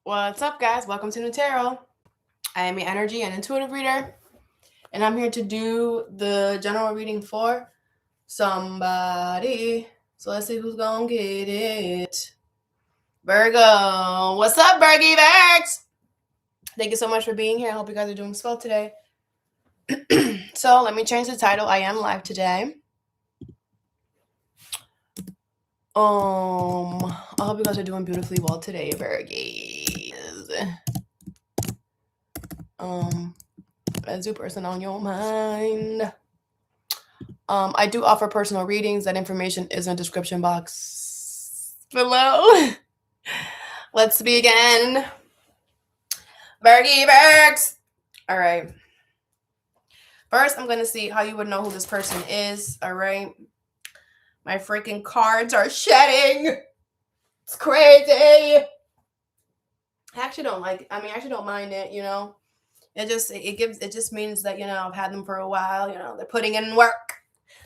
What's up, guys? Welcome to Nutarot. I am your energy and intuitive reader, and I'm here to do the general reading for somebody. So let's see who's gonna get it. Virgo. What's up, Virgie Virgs? Thank you so much for being here. I hope you guys are doing swell today. So let me change the title. I am live today. I hope you guys are doing beautifully well today, Virgies. As a person on your mind. I do offer personal readings. That information is in the description box below. Let's begin. Virgie Virgs. All right. First, I'm going to see how you would know who this person is. All right. My freaking cards are shedding. It's crazy. I actually don't mind it, you know. It just means that, you know, I've had them for a while, you know, they're putting in work.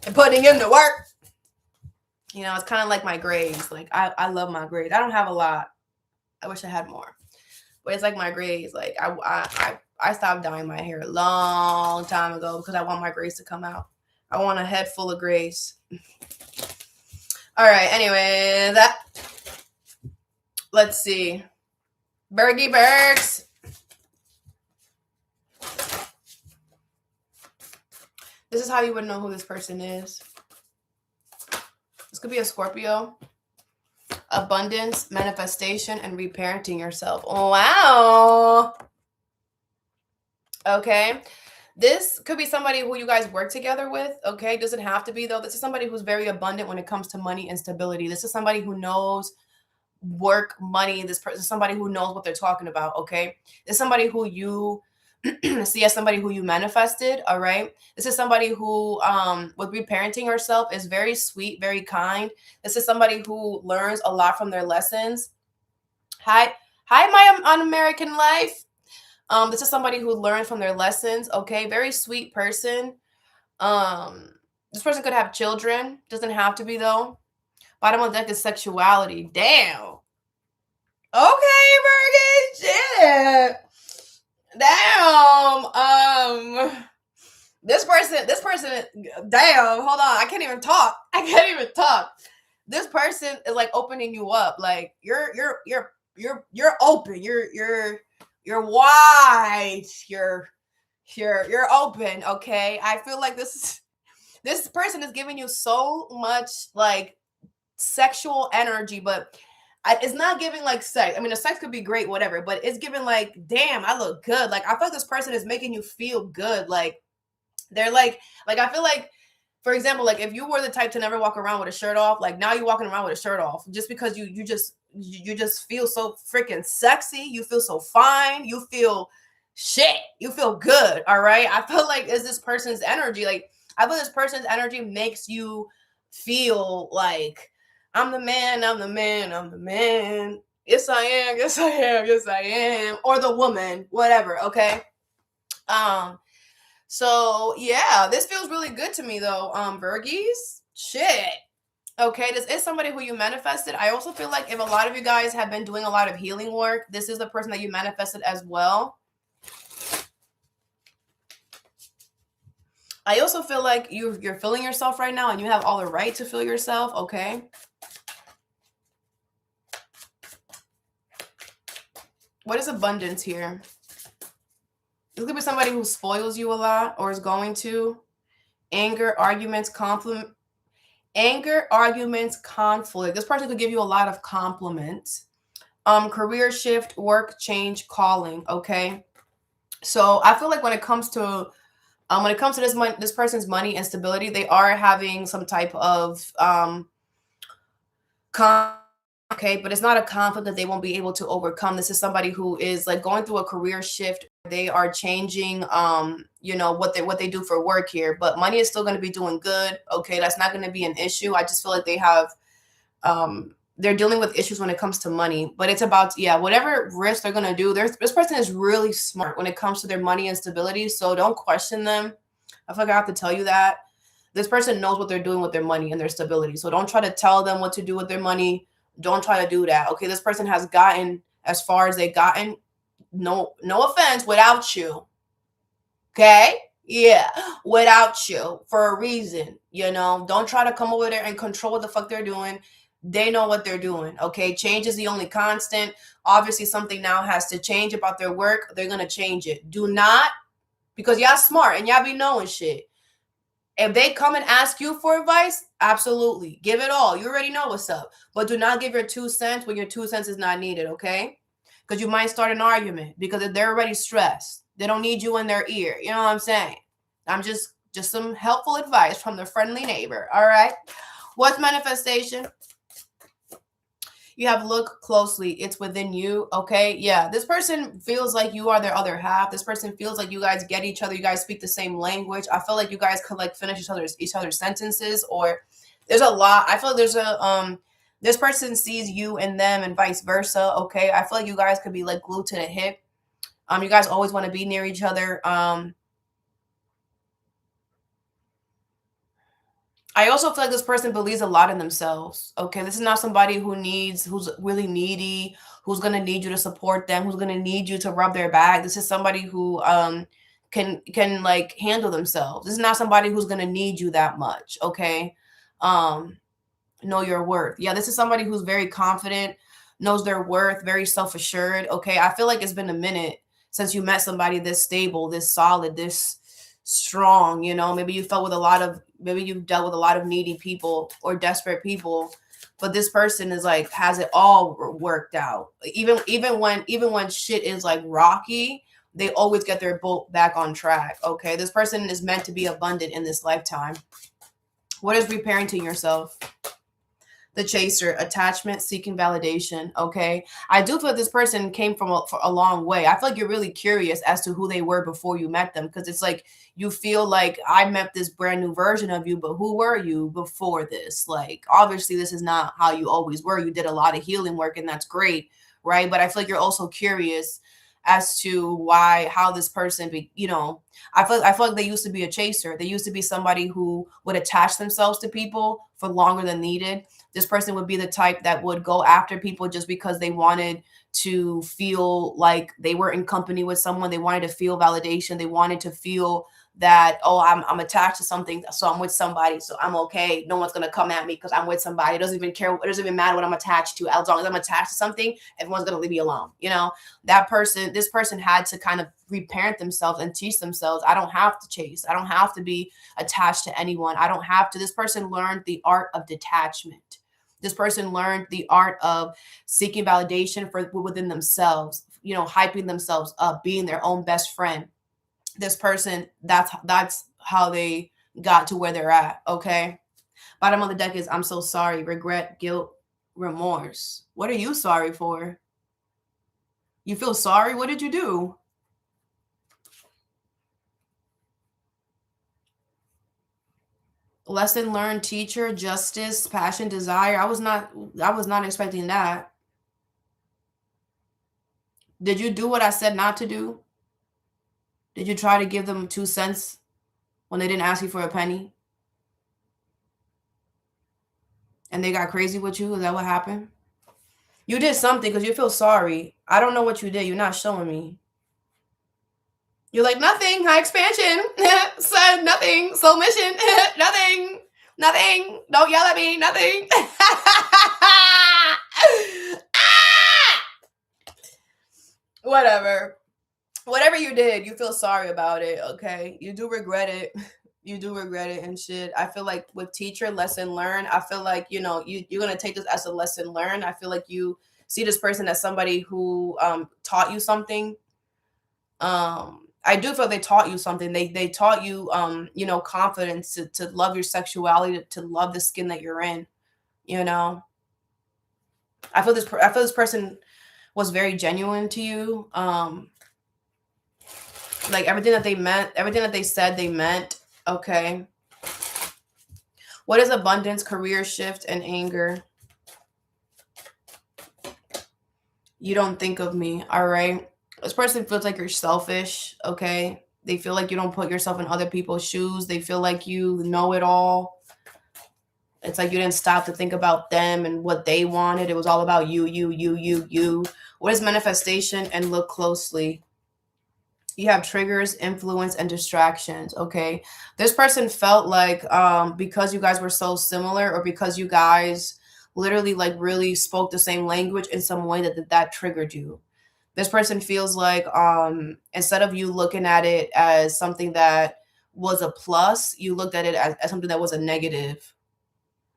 They're putting in the work. You know, it's kind of like my grades. Like, I love my grades. I don't have a lot. I wish I had more. But it's like my grades. Like, I stopped dyeing my hair a long time ago because I want my grades to come out. I want a head full of grades. All right. Anyway, let's see. Virgie Virgs. This is how you would know who this person is. This could be a Scorpio. Abundance, manifestation, and reparenting yourself. Wow. Okay. This could be somebody who you guys work together with. Okay. Doesn't have to be, though. This is somebody who's very abundant when it comes to money and stability. This is somebody who knows work, money. This person is somebody who knows what they're talking about. Okay. This is somebody who you see as somebody who you manifested. All right. This is somebody who, with reparenting herself, is very sweet, very kind. This is somebody who learns a lot from their lessons. Hi, my un-American life. This is somebody who learns from their lessons. Okay. Very sweet person. This person could have children. Doesn't have to be, though. Bottom of the deck is sexuality. Damn. Okay, Virgin. Shit. Damn. This person, damn, hold on. I can't even talk. This person is like opening you up. Like you're open. You're wide. You're open. Okay. I feel like this person is giving you so much like sexual energy, but it's not giving like sex. I mean, the sex could be great, whatever, but it's giving like, damn, I look good. Like, I feel like this person is making you feel good. Like, they're like, I feel like, for example, like if you were the type to never walk around with a shirt off, like now you're walking around with a shirt off just because you just feel so freaking sexy. You feel so fine. You feel shit. You feel good. All right. I feel like it's this person's energy. Like, I feel this person's energy makes you feel like, I'm the man. Yes, I am. Or the woman, whatever. Okay. So yeah, this feels really good to me though. Virgies, shit. Okay, this is somebody who you manifested. I also feel like if a lot of you guys have been doing a lot of healing work, this is the person that you manifested as well. I also feel like you're feeling yourself right now and you have all the right to feel yourself. Okay. What is abundance here? This could be somebody who spoils you a lot or is going to. Anger, arguments, conflict. This person could give you a lot of compliments. Career shift, work change, calling. Okay. So I feel like when it comes to this person's money and stability, they are having some type of okay, but it's not a conflict that they won't be able to overcome. This is somebody who is like going through a career shift. They are changing, you know, what they do for work here, but money is still going to be doing good. Okay, that's not going to be an issue. I just feel like they have, they're dealing with issues when it comes to money, but it's about, yeah, whatever risk they're going to do. This person is really smart when it comes to their money and stability. So don't question them. I feel like I have to tell you that. This person knows what they're doing with their money and their stability. So don't try to tell them what to do with their money. Don't try to do that. Okay, this person has gotten as far as they gotten. No offense, without you. Okay? Yeah, without you for a reason. Don't try to come over there and control what the fuck they're doing. They know what they're doing. Okay, change is the only constant. Obviously, something now has to change about their work. They're gonna change it. Do not, because y'all smart and y'all be knowing shit. If they come and ask you for advice, absolutely give it all. You already know what's up, but do not give your 2 cents when your 2 cents is not needed. Okay, because you might start an argument because they're already stressed. They don't need you in their ear. You know what I'm saying? I'm just some helpful advice from the friendly neighbor. All right. What's manifestation? You have look closely. It's within you. Okay. Yeah. This person feels like you are their other half. This person feels like you guys get each other. You guys speak the same language. I feel like you guys could like finish each other's sentences, or there's a lot. I feel like there's a this person sees you and them and vice versa. Okay. I feel like you guys could be like glued to the hip. You guys always want to be near each other. I also feel like this person believes a lot in themselves. Okay, this is not somebody who's really needy, who's gonna need you to support them, who's gonna need you to rub their back. This is somebody who can like handle themselves. This is not somebody who's gonna need you that much. Okay, know your worth. Yeah, this is somebody who's very confident, knows their worth, very self-assured. Okay, I feel like it's been a minute since you met somebody this stable, this solid, this strong. Maybe you felt with maybe you've dealt with a lot of needy people or desperate people, but this person is like has it all worked out. Even when shit is like rocky, they always get their boat back on track. Okay, this person is meant to be abundant in this lifetime. What is reparenting yourself? The chaser, attachment, seeking validation. Okay, I do feel like this person came from a long way. I feel like you're really curious as to who they were before you met them, because it's like you feel like I met this brand new version of you, but who were you before this? Like, obviously this is not how you always were. You did a lot of healing work, and that's great, right? But I feel like you're also curious as to how this person I feel like they used to be a chaser. They used to be somebody who would attach themselves to people for longer than needed. This person would be the type that would go after people just because they wanted to feel like they were in company with someone. They wanted to feel validation. They wanted to feel that, oh, I'm attached to something, so I'm with somebody, so I'm okay. No one's gonna come at me because I'm with somebody. It doesn't even care. It doesn't even matter what I'm attached to. As long as I'm attached to something, everyone's gonna leave me alone. This person had to kind of reparent themselves and teach themselves, I don't have to chase. I don't have to be attached to anyone. I don't have to. This person learned the art of detachment. This person learned the art of seeking validation within themselves, hyping themselves up, being their own best friend. This person, that's how they got to where they're at. Okay. Bottom of the deck is I'm so sorry, regret, guilt, remorse. What are you sorry for? You feel sorry? What did you do? Lesson learned, teacher, justice, passion, desire. I was not expecting that. Did you do what I said not to do? Did you try to give them 2 cents when they didn't ask you for a penny? And they got crazy with you? Is that what happened? You did something because you feel sorry. I don't know what you did. You're not showing me. You're like, nothing, high expansion, said nothing, soul mission, nothing, don't yell at me, nothing. Whatever you did, you feel sorry about it, okay? You do regret it. You do regret it and shit. I feel like with teacher, lesson learned, I feel like, you're going to take this as a lesson learned. I feel like you see this person as somebody who taught you something. I do feel they taught you something. They taught you, confidence to love your sexuality, to love the skin that you're in. I feel this person was very genuine to you. Like everything that they said, they meant. Okay. What is abundance, career shift, and anger? You don't think of me. All right. This person feels like you're selfish. Okay. They feel like you don't put yourself in other people's shoes. They feel like you know it all. It's like you didn't stop to think about them and what they wanted. It was all about you, you, you, you, you. What is manifestation? And look closely. You have triggers, influence, and distractions. Okay. This person felt like because you guys were so similar, or because you guys literally like really spoke the same language in some way, that triggered you. This person feels like instead of you looking at it as something that was a plus, you looked at it as something that was a negative.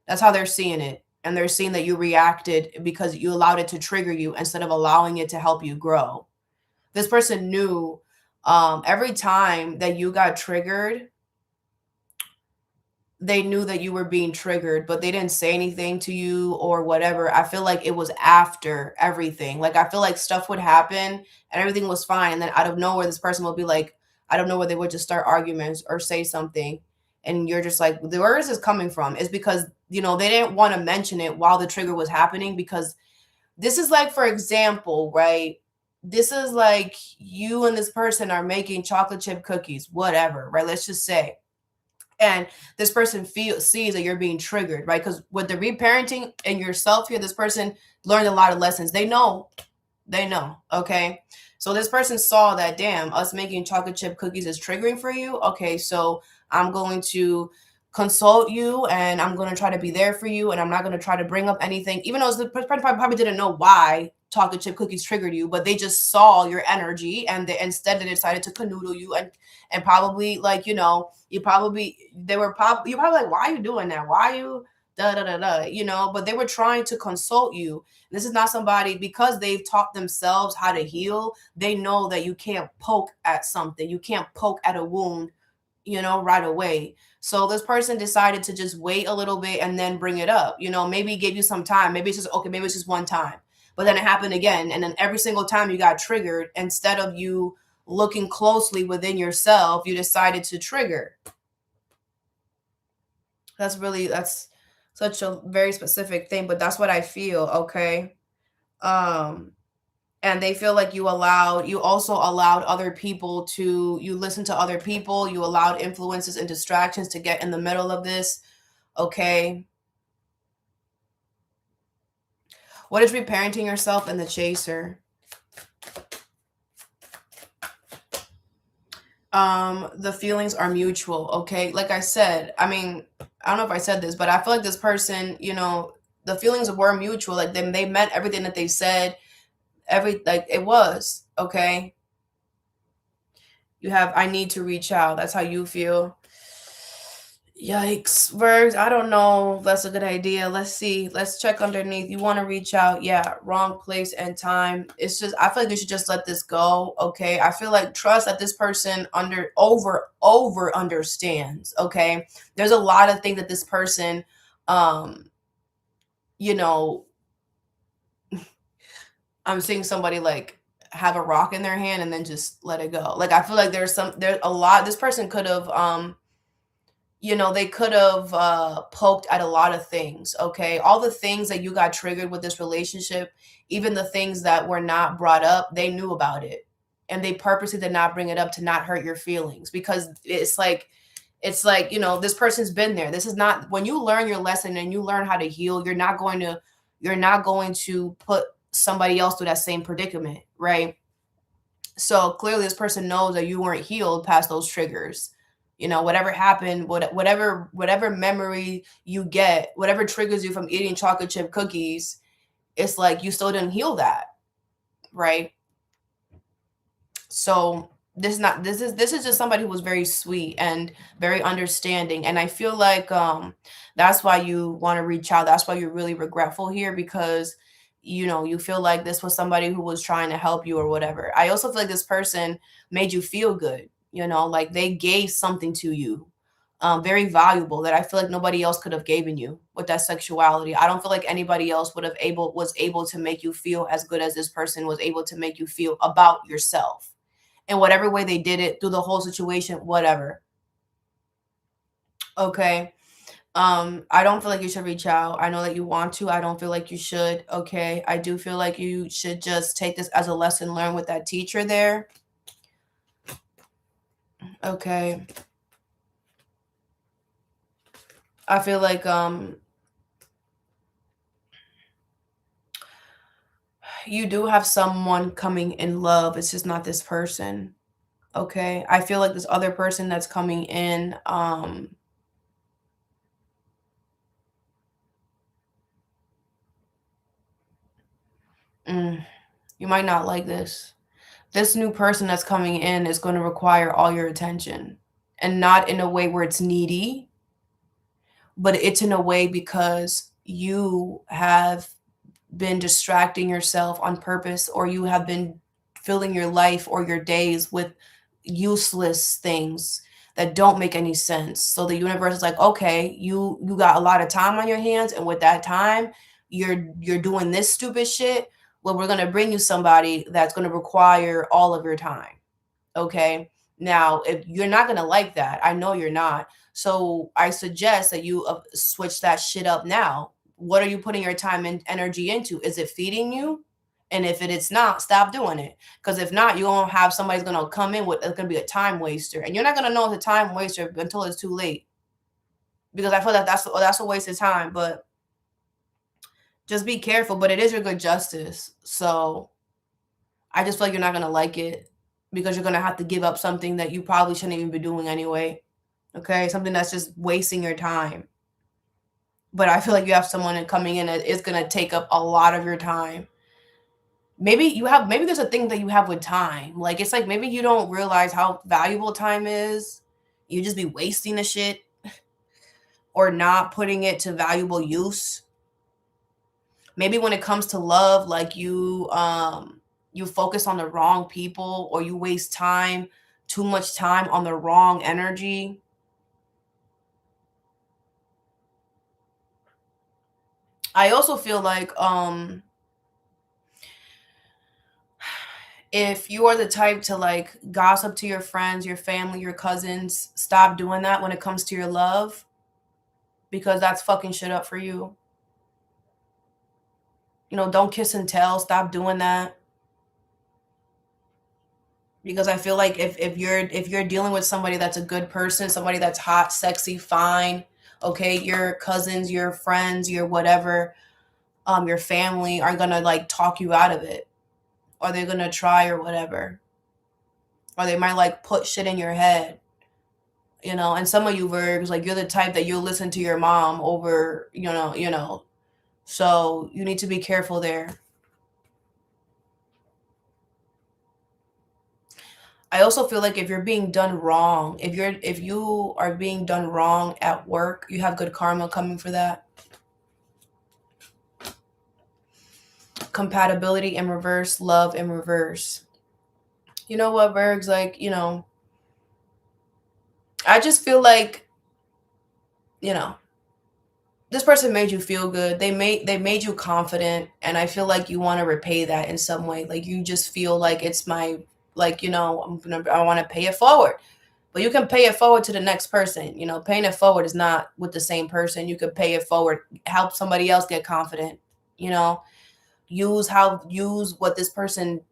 That's how they're seeing it. And they're seeing that you reacted because you allowed it to trigger you instead of allowing it to help you grow. This person knew every time that you got triggered, they knew that you were being triggered, but they didn't say anything to you or whatever. I feel like it was after everything. Like, I feel like stuff would happen and everything was fine. And then out of nowhere, this person will be like, I don't know where they would just start arguments or say something. And you're just like, where is this coming from? It's because, they didn't want to mention it while the trigger was happening, because this is like, for example, right? This is like you and this person are making chocolate chip cookies, whatever, right? Let's just say. And this person sees that you're being triggered, right? Because with the reparenting and yourself here, this person learned a lot of lessons. They know, okay? So this person saw that, damn, us making chocolate chip cookies is triggering for you. Okay, so I'm going to consult you and I'm going to try to be there for you, and I'm not going to try to bring up anything, even though the person probably didn't know why chocolate chip cookies triggered you, but they just saw your energy, and instead they decided to canoodle you and probably like, you're probably like, why are you doing that? Why are you da da da da, but they were trying to consult you. This is not somebody, because they've taught themselves how to heal. They know that you can't poke at something. You can't poke at a wound, right away. So this person decided to just wait a little bit and then bring it up. Maybe give you some time. Maybe it's just okay. Maybe it's just one time, but then it happened again. And then every single time you got triggered, instead of you looking closely within yourself, you decided to trigger. That's such a very specific thing, but that's what I feel. Okay. And they feel like you also allowed other people you listen to other people, you allowed influences and distractions to get in the middle of this. Okay. What is reparenting yourself and the chaser? The feelings are mutual. Okay. Like I said, I mean, I don't know if I said this, but I feel like this person, the feelings were mutual. Like they meant everything that they said. Like it was. Okay. You have, I need to reach out. That's how you feel. Yikes, Virgs. I don't know if that's a good idea. Let's see. Let's check underneath. You want to reach out. Yeah, wrong place and time. It's just, I feel like you should just let this go. Okay. I feel like trust that this person over understands. Okay. There's a lot of things that this person, you know, I'm seeing somebody like have a rock in their hand and then just let it go. Like, I feel like there's a lot, this person could have, they could have poked at a lot of things. Okay. All the things that you got triggered with this relationship, even the things that were not brought up, they knew about it. And they purposely did not bring it up to not hurt your feelings, because it's like, this person's been there. This is not, when you learn your lesson and you learn how to heal, you're not going to put somebody else through that same predicament. Right. So clearly this person knows that you weren't healed past those triggers. Whatever happened, whatever memory you get, whatever triggers you from eating chocolate chip cookies, it's like you still didn't heal that, right? So this is just somebody who was very sweet and very understanding, and I feel like that's why you want to reach out. That's why you're really regretful here, because you feel like this was somebody who was trying to help you or whatever. I also feel like this person made you feel good, like they gave something to you, very valuable, that I feel like nobody else could have given you with that sexuality. I don't feel like anybody else was able to make you feel as good as this person was able to make you feel about yourself, in whatever way they did it, through the whole situation, whatever. Okay. I don't feel like you should reach out. I know that you want to. I don't feel like you should. Okay. I do feel like you should just take this as a lesson learned with that teacher there. Okay. I feel like You do have someone coming in love. It's just not this person. Okay. I feel like this other person that's coming in, mm, you might not like this. This new person that's coming in is going to require all your attention, and not in a way where it's needy, but it's in a way because you have been distracting yourself on purpose, or you have been filling your life or your days with useless things that don't make any sense. So the universe is like, okay, you got a lot of time on your hands, and with that time, you're doing this stupid shit. Well, we're gonna bring you somebody that's gonna require all of your time. Okay. Now, if you're not going to like that, I know you're not. So I suggest that you switch that shit up now. What are you putting your time and energy into? Is it feeding you? And if it is not, stop doing it. Because if not, you're going to have somebody's going to come in with, it's going to be a time waster. And you're not going to know it's a time waster until it's too late. Because I feel like that's a waste of time. But just be careful. But it is your good justice. So I just feel like you're not going to like it, because you're going to have to give up something that you probably shouldn't even be doing anyway. Okay. Something that's just wasting your time. But I feel like you have someone coming in that is going to take up a lot of your time. Maybe there's a thing that you have with time. Like, it's like maybe you don't realize how valuable time is. You just be wasting the shit or not putting it to valuable use. Maybe when it comes to love, like you focus on the wrong people, or you waste time, too much time on the wrong energy. I also feel like if you are the type to like gossip to your friends, your family, your cousins, stop doing that when it comes to your love, because that's fucking shit up for you. Don't kiss and tell. Stop doing that. Because I feel like if you're dealing with somebody that's a good person, somebody that's hot, sexy, fine, okay, your cousins, your friends, your whatever, your family are gonna like talk you out of it, or they're gonna try or whatever, or they might like put shit in your head. And some of you Virgs, like, you're the type that you'll listen to your mom over, so you need to be careful there. I also feel like if you're being done wrong, if you are being done wrong at work, you have good karma coming for that. Compatibility in reverse, love in reverse. You know what, Virgs? Like, I just feel like, you know, this person made you feel good. They made you confident, and I feel like you want to repay that in some way. Like, you just feel like it's my, like, I want to pay it forward. But you can pay it forward to the next person. Paying it forward is not with the same person. You could pay it forward, help somebody else get confident. You know, use what this person,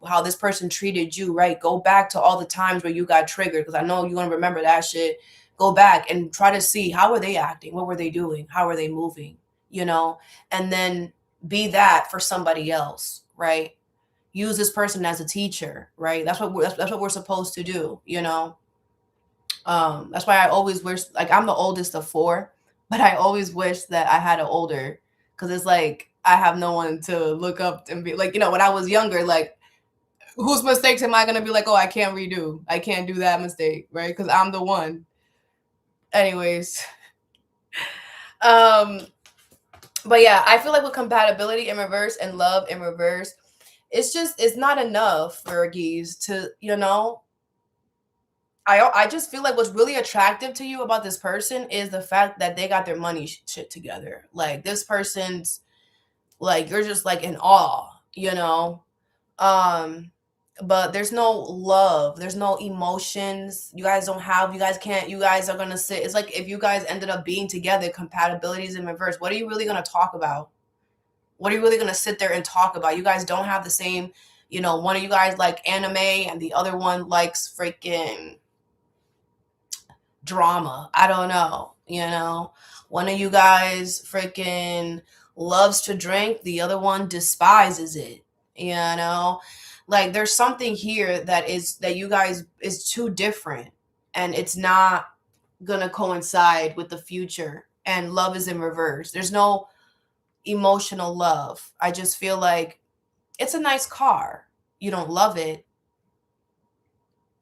how this person treated you, right? Go back to all the times where you got triggered, because I know you're gonna remember that shit. Go back and try to see, how were they acting, what were they doing, how were they moving, and then be that for somebody else, right? Use this person as a teacher, right? That's what we're supposed to do. That's why I always wish, like, I'm the oldest of four, but I always wish that I had an older, because it's like I have no one to look up and be like, when I was younger, like, whose mistakes am I gonna be like, oh, I can't redo, I can't do that mistake, right? Because I'm the one. Anyways, um, but yeah, I feel like with compatibility in reverse and love in reverse, it's not enough, Fergies, to I just feel like what's really attractive to you about this person is the fact that they got their money shit together. Like, this person's, like, you're just like in awe. Um, but there's no love, there's no emotions. You guys are gonna sit. It's like if you guys ended up being together, compatibilities in reverse. What are you really gonna talk about? What are you really gonna sit there and talk about? You guys don't have the same. One of you guys like anime, and the other one likes freaking drama. I don't know. One of you guys freaking loves to drink, the other one despises it. you know, like there's something here that you guys is too different, and it's not gonna coincide with the future, and love is in reverse. There's no emotional love. I just feel like it's a nice car. You don't love it.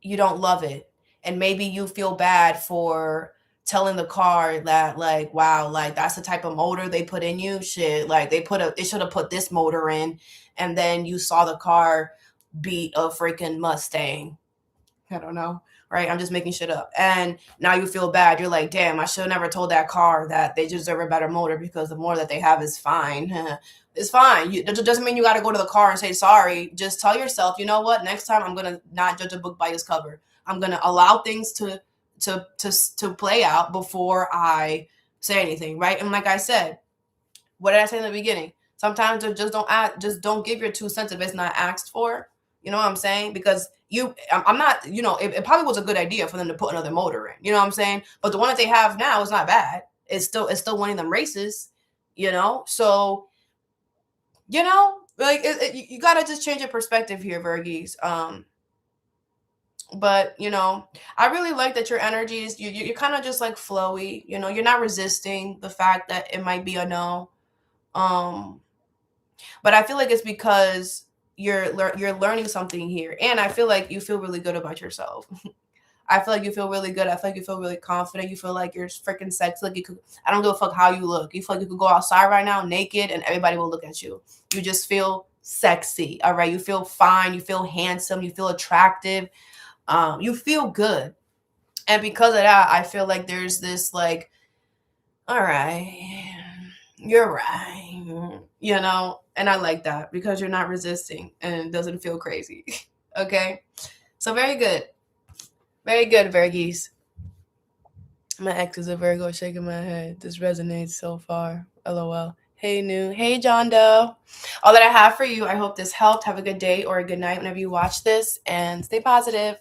You don't love it. And maybe you feel bad for telling the car that, like, wow, like that's the type of motor they put in you. Shit, like they should have put this motor in, and then you saw the car beat a freaking Mustang. I don't know. Right? I'm just making shit up. And now you feel bad. You're like, damn, I should have never told that car that they deserve a better motor, because the motor that they have is fine. It's fine. That doesn't mean you got to go to the car and say sorry. Just tell yourself, you know what? Next time I'm going to not judge a book by its cover. I'm going to allow things to play out before I say anything, right? And like I said, what did I say in the beginning? Sometimes just don't give your 2 cents if it's not asked for. You know what I'm saying? Because I'm not, it probably was a good idea for them to put another motor in. You know what I'm saying? But the one that they have now is not bad. It's still winning them races. So like you gotta just change your perspective here, Virgies. But I really like that your energy is you're kind of just like flowy. You're not resisting the fact that it might be a no. But I feel like it's because you're learning something here, and I feel like you feel really good about yourself. I feel like you feel really good. I feel like you feel really confident. You feel like you're freaking sexy. Like I don't give a fuck how you look. You feel like you could go outside right now naked and everybody will look at you. You just feel sexy. All right. You feel fine. You feel handsome. You feel attractive. You feel good. And because of that, I feel like there's this like, all right, you're right. And I like that because you're not resisting and it doesn't feel crazy. Okay. So very good. Very good, Virgies. My ex is a Virgo, shaking my head. This resonates so far. LOL. Hey, New. Hey, John Doe. All that I have for you, I hope this helped. Have a good day or a good night whenever you watch this, and stay positive.